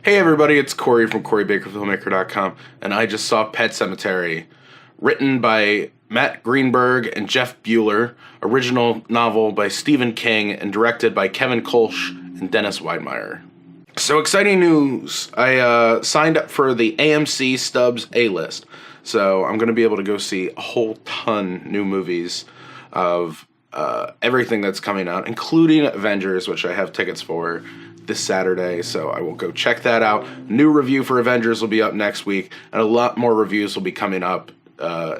Hey everybody, it's Corey from CoreyBakerFilmmaker.com, and I just saw Pet Semetary, written by Matt Greenberg and Jeff Buhler, original novel by Stephen King, and directed by Kevin Kolsch and Dennis Widmyer. So exciting news! I signed up for the AMC Stubbs A-list, so I'm going to be able to go see a whole ton new movies of everything that's coming out, including Avengers, which I have tickets for this Saturday, so I will go check that out. New review for Avengers will be up next week, and a lot more reviews will be coming up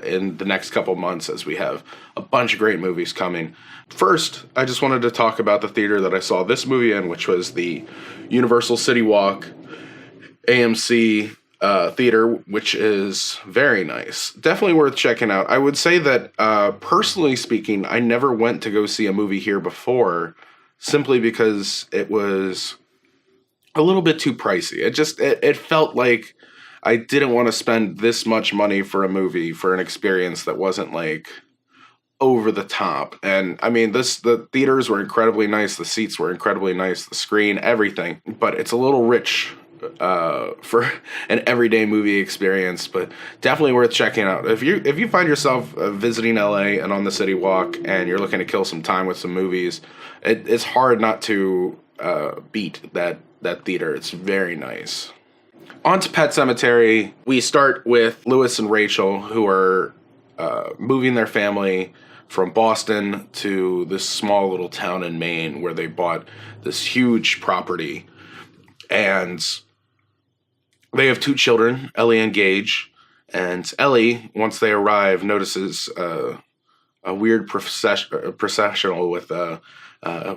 in the next couple months as we have a bunch of great movies coming. First, I just wanted to talk about the theater that I saw this movie in, which was the Universal City Walk AMC theater, which is very nice. Definitely worth checking out. I would say that, personally speaking, I never went to go see a movie here before, simply because it was a little bit too pricey. It felt like I didn't want to spend this much money for a movie, for an experience that wasn't like over the top. And I mean, the theaters were incredibly nice, the seats were incredibly nice, the screen, everything, but it's a little rich for an everyday movie experience, but definitely worth checking out. If you find yourself visiting LA and on the City Walk and you're looking to kill some time with some movies, it's hard not to beat that theater. It's very nice. On to Pet Semetary. We start with Louis and Rachel, who are moving their family from Boston to this small little town in Maine where they bought this huge property. And they have two children, Ellie and Gage. And Ellie, once they arrive, notices a weird processional with a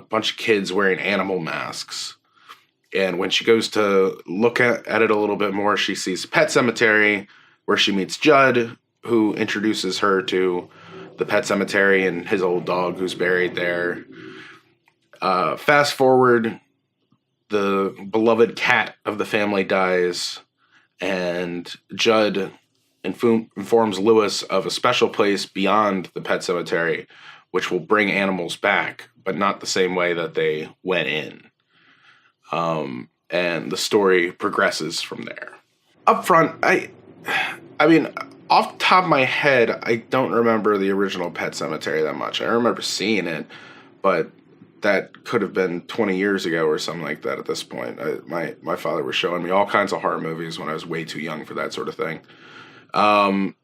bunch of kids wearing animal masks. And when she goes to look at it a little bit more, she sees Pet Semetary, where she meets Judd, who introduces her to the Pet Semetary and his old dog who's buried there. Fast forward, the beloved cat of the family dies, and Judd informs Louis of a special place beyond the Pet Semetary, which will bring animals back, but not the same way that they went in. And the story progresses from there. Up front, I mean, off the top of my head, I don't remember the original Pet Semetary that much. I remember seeing it, but that could have been 20 years ago or something like that at this point. My father was showing me all kinds of horror movies when I was way too young for that sort of thing. And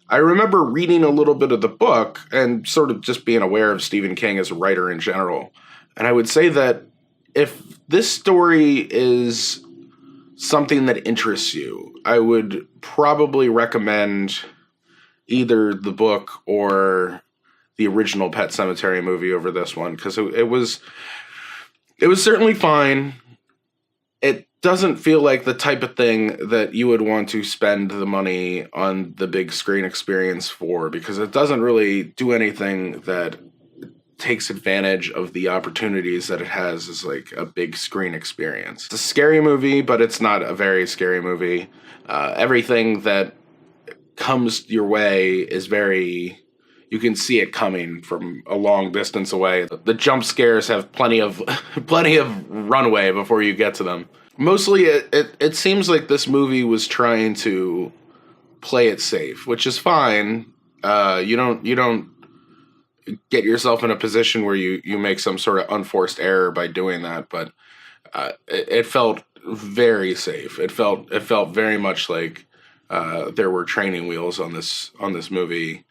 I remember reading a little bit of the book and sort of just being aware of Stephen King as a writer in general. And I would say that if this story is something that interests you, I would probably recommend either the book or the original Pet Semetary movie over this one, because it was certainly fine. It doesn't feel like the type of thing that you would want to spend the money on the big screen experience for, because it doesn't really do anything that takes advantage of the opportunities that it has as like a big screen experience. It's a scary movie, but it's not a very scary movie. Everything that comes your way is you can see it coming from a long distance away. The jump scares have plenty of runway before you get to them. Mostly, it seems like this movie was trying to play it safe, which is fine. You don't get yourself in a position where you make some sort of unforced error by doing that, but it felt very safe. It felt very much like there were training wheels on this movie,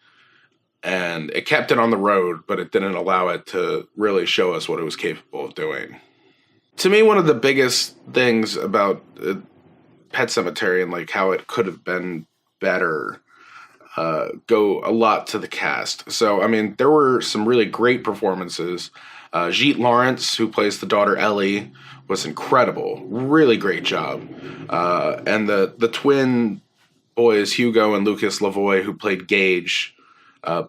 and it kept it on the road, but it didn't allow it to really show us what it was capable of doing. To me, one of the biggest things about Pet Semetary and like how it could have been better go a lot to the cast. So, I mean, there were some really great performances. Jete Laurence, who plays the daughter Ellie, was incredible. Really great job. And the twin boys, Hugo and Lucas Lavoie, who played Gage,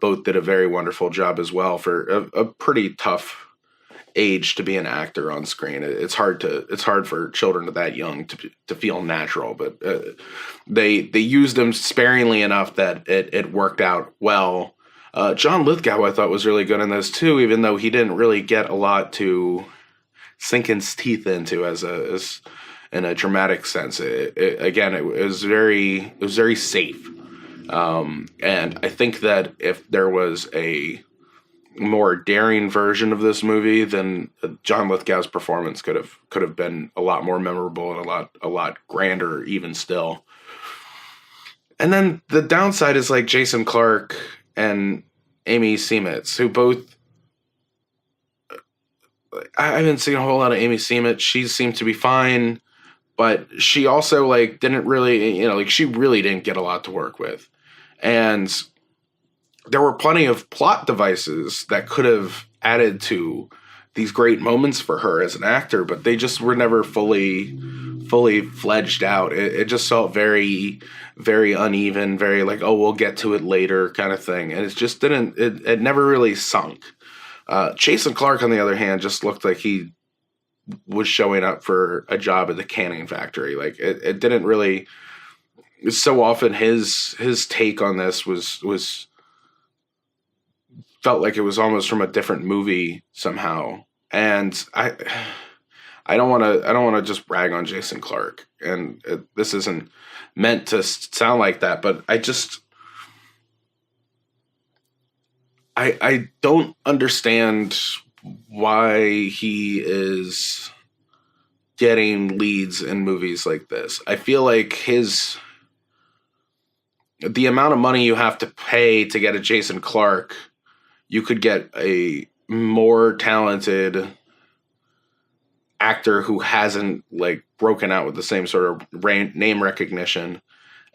both did a very wonderful job as well for a pretty tough age to be an actor on screen. It's hard for children that young to feel natural, but they used them sparingly enough that it worked out well. John Lithgow, I thought, was really good in this too, even though he didn't really get a lot to sink its teeth into as in a dramatic sense. It was very safe. And I think that if there was a more daring version of this movie, then John Lithgow's performance could have been a lot more memorable and a lot grander even still. And then the downside is like Jason Clarke and Amy Seimetz, who both, I haven't seen a whole lot of Amy Seimetz. She seemed to be fine, but she also like didn't really, like she really didn't get a lot to work with. And there were plenty of plot devices that could have added to these great moments for her as an actor, but they just were never fully fledged out. It just felt very, very uneven, very like, oh, we'll get to it later kind of thing. And it just didn't, it never really sunk. Jason Clarke, on the other hand, just looked like he was showing up for a job at the canning factory. Like it didn't really, so often his take on this was felt like it was almost from a different movie somehow. And I don't want to just brag on Jason Clarke, and this isn't meant to sound like that, but I don't understand why he is getting leads in movies like this. I feel like the amount of money you have to pay to get a Jason Clarke, you could get a more talented actor who hasn't like broken out with the same sort of name recognition.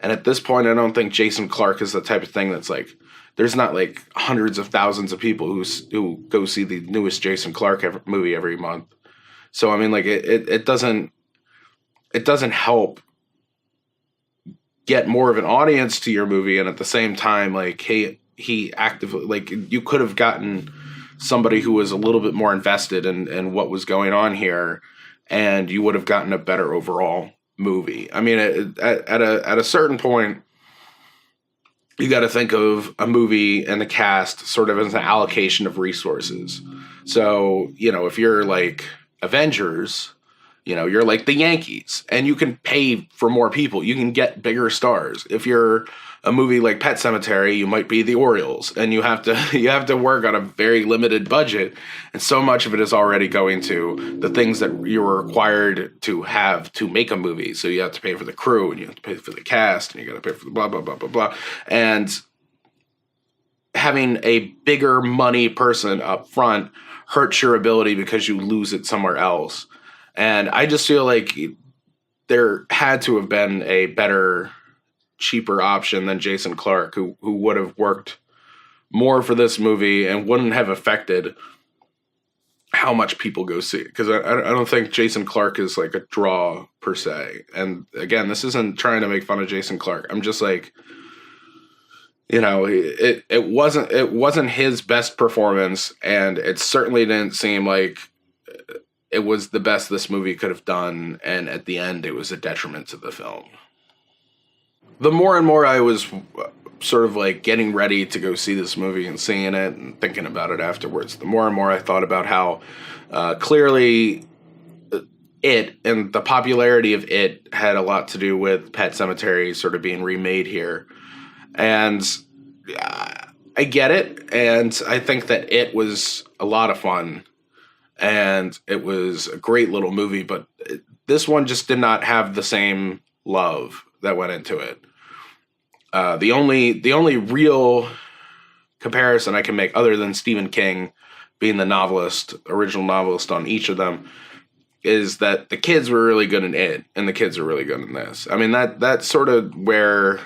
And at this point, I don't think Jason Clarke is the type of thing that's like, there's not like hundreds of thousands of people who go see the newest Jason Clarke movie every month. So I mean, like it doesn't help get more of an audience to your movie, and at the same time, like he actively, like, you could have gotten somebody who was a little bit more invested in what was going on here, and you would have gotten a better overall movie. I mean, at a certain point, you got to think of a movie and the cast sort of as an allocation of resources. So, if you're like Avengers, you're like the Yankees, and you can pay for more people. You can get bigger stars. If you're a movie like Pet Semetary, you might be the Orioles, and you have to work on a very limited budget, and so much of it is already going to the things that you're required to have to make a movie. So you have to pay for the crew, and you have to pay for the cast, and you got to pay for the blah blah blah blah blah. And having a bigger money person up front hurts your ability because you lose it somewhere else. And I just feel like there had to have been a better, cheaper option than Jason Clarke, who would have worked more for this movie and wouldn't have affected how much people go see it. Because I don't think Jason Clarke is like a draw per se. And again, this isn't trying to make fun of Jason Clarke. I'm just like, it wasn't his best performance, and it certainly didn't seem like it was the best this movie could have done, and at the end, it was a detriment to the film. The more and more I was sort of like getting ready to go see this movie and seeing it and thinking about it afterwards, the more and more I thought about how clearly it and the popularity of it had a lot to do with Pet Semetary sort of being remade here. And I get it, and I think that it was a lot of fun. And it was a great little movie, but this one just did not have the same love that went into it. The only real comparison I can make, other than Stephen King being the original novelist on each of them, is that the kids were really good in it, and the kids are really good in this. I mean, that's sort of where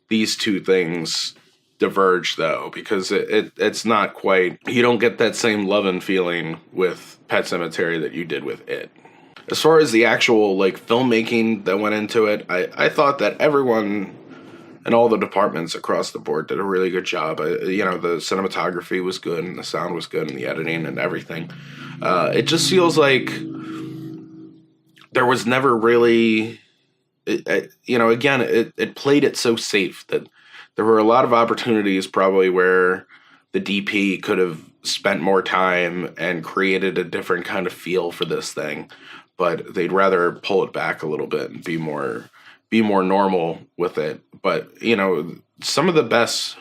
these two things diverge, though, because it's not quite, you don't get that same love and feeling with Pet Semetary that you did with it. As far as the actual like filmmaking that went into it, I thought that everyone and all the departments across the board did a really good job. The cinematography was good, and the sound was good, and the editing and everything. It just feels like there was never really, it played it so safe that there were a lot of opportunities probably where the DP could have spent more time and created a different kind of feel for this thing, but they'd rather pull it back a little bit and be more normal with it. But, you know, some of the best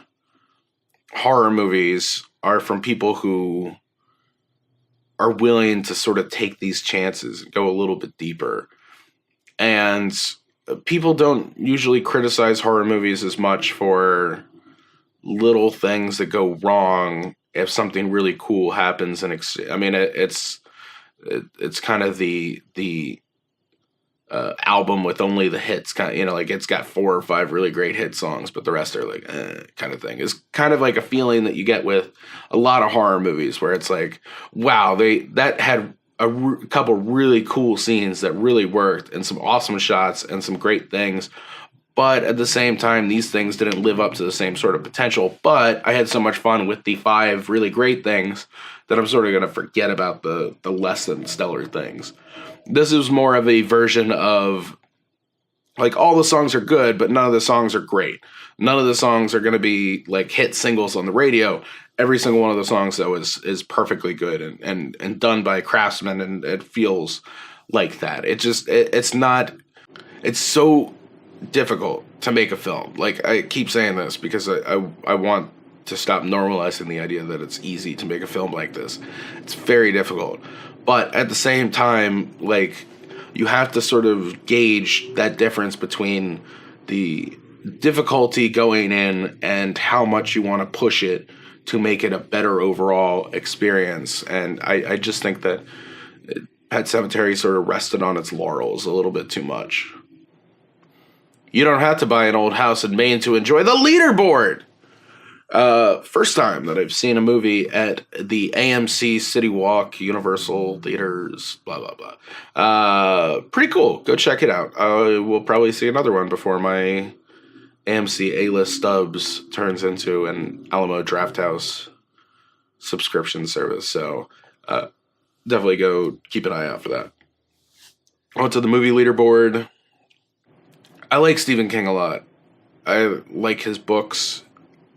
horror movies are from people who are willing to sort of take these chances and go a little bit deeper. And people don't usually criticize horror movies as much for little things that go wrong if something really cool happens. And I mean, it's kind of the album with only the hits, kind of, you know, like it's got 4 or 5 really great hit songs, but the rest are like kind of thing. It's kind of like a feeling that you get with a lot of horror movies where it's like, wow, that had a couple really cool scenes that really worked and some awesome shots and some great things. But at the same time, these things didn't live up to the same sort of potential. But I had so much fun with the 5 really great things that I'm sort of going to forget about the less than stellar things. This is more of a version of, like, all the songs are good, but none of the songs are great. None of the songs are going to be, like, hit singles on the radio. Every single one of the songs, though, is perfectly good and done by craftsmen, and it feels like that. It's so difficult to make a film. Like, I keep saying this because I want to stop normalizing the idea that it's easy to make a film like this. It's very difficult. But at the same time, like, you have to sort of gauge that difference between the difficulty going in and how much you want to push it to make it a better overall experience. And I just think that Pet Semetary sort of rested on its laurels a little bit too much. You don't have to buy an old house in Maine to enjoy the leaderboard. First time that I've seen a movie at the AMC City Walk, Universal Theaters, blah, blah, blah. Pretty cool. Go check it out. We'll probably see another one before my AMC A-list stubs turns into an Alamo Drafthouse subscription service. So definitely go keep an eye out for that. On to the movie leaderboard. I like Stephen King a lot. I like his books.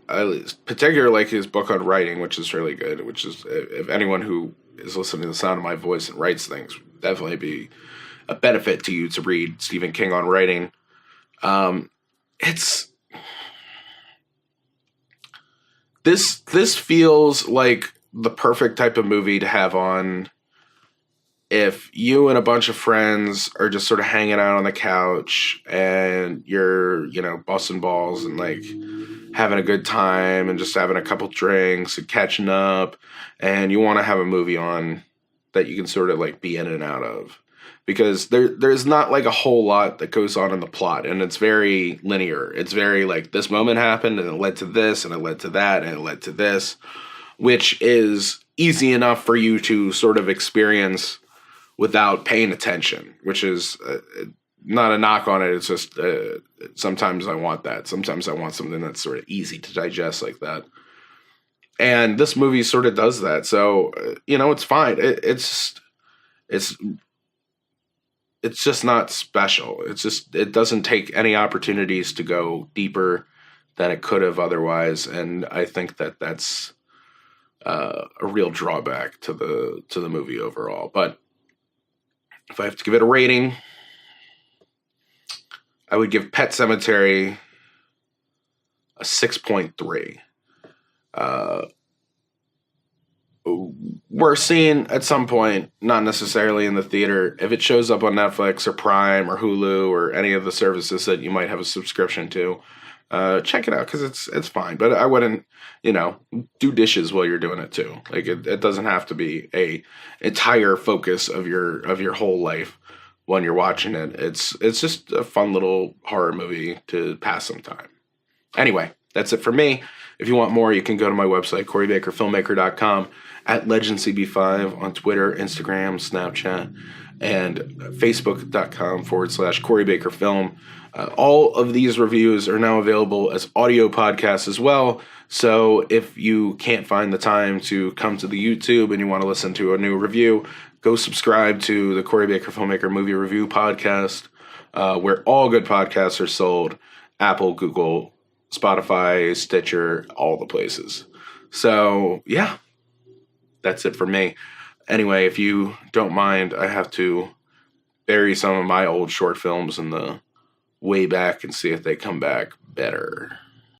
I particularly like his book on writing, which is really good, which is, if anyone who is listening to the sound of my voice and writes things, definitely be a benefit to you to read Stephen King on writing. This feels like the perfect type of movie to have on if you and a bunch of friends are just sort of hanging out on the couch and you're, you know, busting balls and like having a good time and just having a couple drinks and catching up, and you want to have a movie on that you can sort of like be in and out of, because there's not like a whole lot that goes on in the plot, and it's very linear. It's very like, this moment happened and it led to this and it led to that and it led to this, which is easy enough for you to sort of experience without paying attention, which is not a knock on it. It's just sometimes I want that. Sometimes I want something that's sort of easy to digest like that. And this movie sort of does that. So, you know, it's fine. It's just not special. It doesn't take any opportunities to go deeper than it could have otherwise. And I think that that's a real drawback to the movie overall. But if I have to give it a rating, I would give Pet Semetary a 6.3. We're seeing at some point, not necessarily in the theater, if it shows up on Netflix or Prime or Hulu or any of the services that you might have a subscription to, check it out, because it's fine. But I wouldn't, you know, do dishes while you're doing it too. Like it doesn't have to be a entire focus of your whole life when you're watching it. It's just a fun little horror movie to pass some time. Anyway, that's it for me. If you want more, you can go to my website, CoreyBakerFilmmaker.com, at LegendCB5 on Twitter, Instagram, Snapchat, and Facebook.com/CoreyBakerFilm. All of these reviews are now available as audio podcasts as well. So if you can't find the time to come to the YouTube and you want to listen to a new review, go subscribe to the Corey Baker Filmmaker Movie Review Podcast, where all good podcasts are sold: Apple, Google, Spotify, Stitcher, all the places. So, yeah, that's it for me. Anyway, if you don't mind, I have to bury some of my old short films in the way back and see if they come back better.